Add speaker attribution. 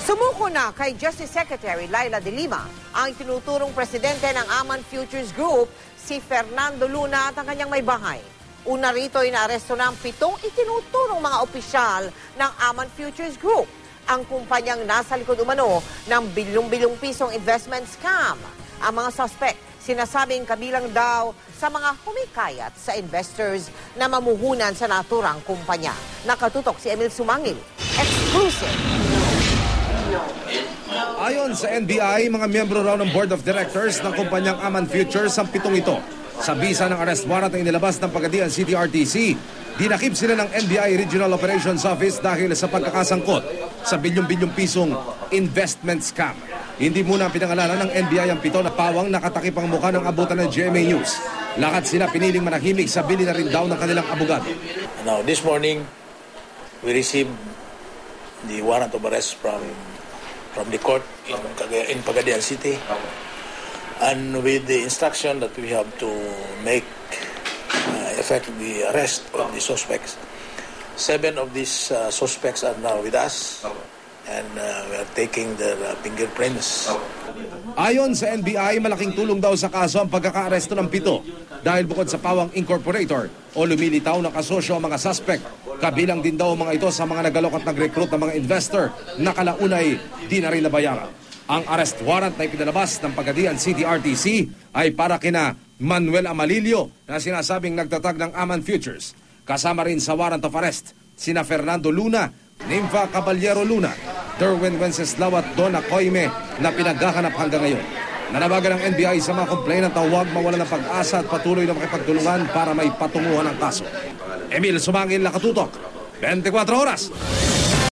Speaker 1: Sumuko na kay Justice Secretary Laila de Lima ang tinuturong presidente ng Aman Futures Group, si Fernando Luna at ang kanyang may bahay. Una rito inaaresto na ang 7 itinuturong mga opisyal ng Aman Futures Group, ang kumpanyang nasa likod umano ng bilyong-bilyong pisong investment scam. Ang mga suspect, sinasabing kabilang daw sa mga humikayat sa investors na mamuhunan sa naturang kumpanya. Nakatutok si Emil Sumangil. Exclusive.
Speaker 2: Ayon sa NBI, mga miyembro raw ng Board of Directors ng kumpanyang Aman Futures ang 7 ito. Sa bisa ng arrest warrant na inilabas ng Pagadian City RTC, dinakip sila ng NBI Regional Operations Office dahil sa pagkakasangkot sa bilyong-bilyong pisong investment scam. Hindi muna pinangalanan ng NBI ang 7 na pawang nakatakip ang mukha ng abutan ng GMA News. Lahat sila piniling manahimik sa bili na rin daw ng kanilang abogado.
Speaker 3: Now, this morning, we received the warrant of arrest from the court in Pagadian City, and with the instruction that we have to make effect the arrest of the suspects. 7 of these suspects are now with us, and we are taking their fingerprints.
Speaker 2: Ayon sa NBI, malaking tulong daw sa kaso ang pagkakaaresto ng 7 dahil bukod sa pawang incorporator o lumilitaw na kasosyo ang mga suspect, kabilang din daw mga ito sa mga nagalok at nag-recruit ng mga investor na kalaunay di na rin nabayaran. Ang arrest warrant na ipinalabas ng Pagadian City RTC ay para kina Manuel Amalillo na sinasabing nagtatag ng Aman Futures. Kasama rin sa warrant of arrest sina Fernando Luna, Nympha Caballero Luna, Derwin Wenceslao at Donna Coime na pinaghahanap hanggang ngayon. Nanawagan ng NBI sa mga complainant na huwag mawala ng pag-asa at patuloy na makipagtulungan para may patunguhan ang kaso. Emil Sumangil, Nakatutok, 24 Oras.